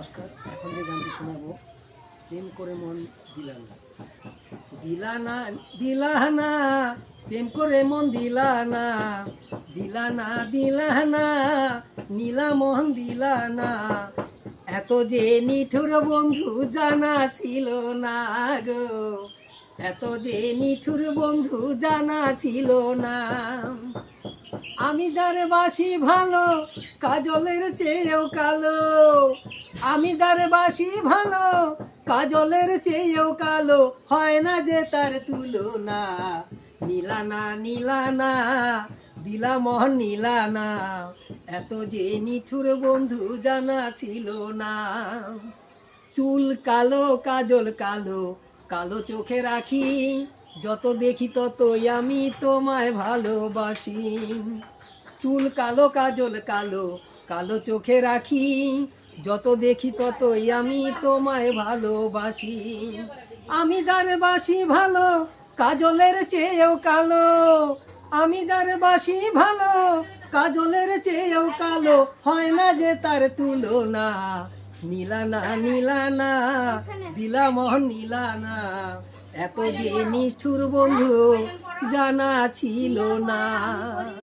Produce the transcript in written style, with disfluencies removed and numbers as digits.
নমস্কার। এখন যে গানটি শোনাবো, প্রেম করে মন দিলানা। দিলানা দিলানা, প্রেম করে মন দিলানা, দিলানা দিলানা, নীলা মন দিলানা। এত যে নিঠুর বন্ধু জানা ছিল না গো, এত যে নিঠুর বন্ধু জানা ছিল না। আমি যার বাসি ভালো, কাজলের চেয়েও কালো। আমি যার বাসি ভালো, কাজলের চেয়েও কালো। হয় না যে তার তুলনা। নীলানা নীলানা, দিলা মোহন নীলানা। এত যে নিঠুর বন্ধু জানা ছিল না। চুল কালো, কাজল কালো, কালো চোখে রাখি। যত দেখি ততই আমি তোমায় ভালোবাসি। চুল কালো, কাজল কালো, কালো চোখে রাখি। যত দেখি ততই আমি তোমায় ভালোবাসি। আমি যার বাসি ভালো, কাজলের চেয়েও কালো। আমি যার বাসি ভালো, কাজলের চেয়েও কালো। হয় না যে তার তুলনা। নীলানা নীলানা, দিলা মোহন নীলানা। এত যে নিষ্ঠুর বন্ধু জানা ছিল না।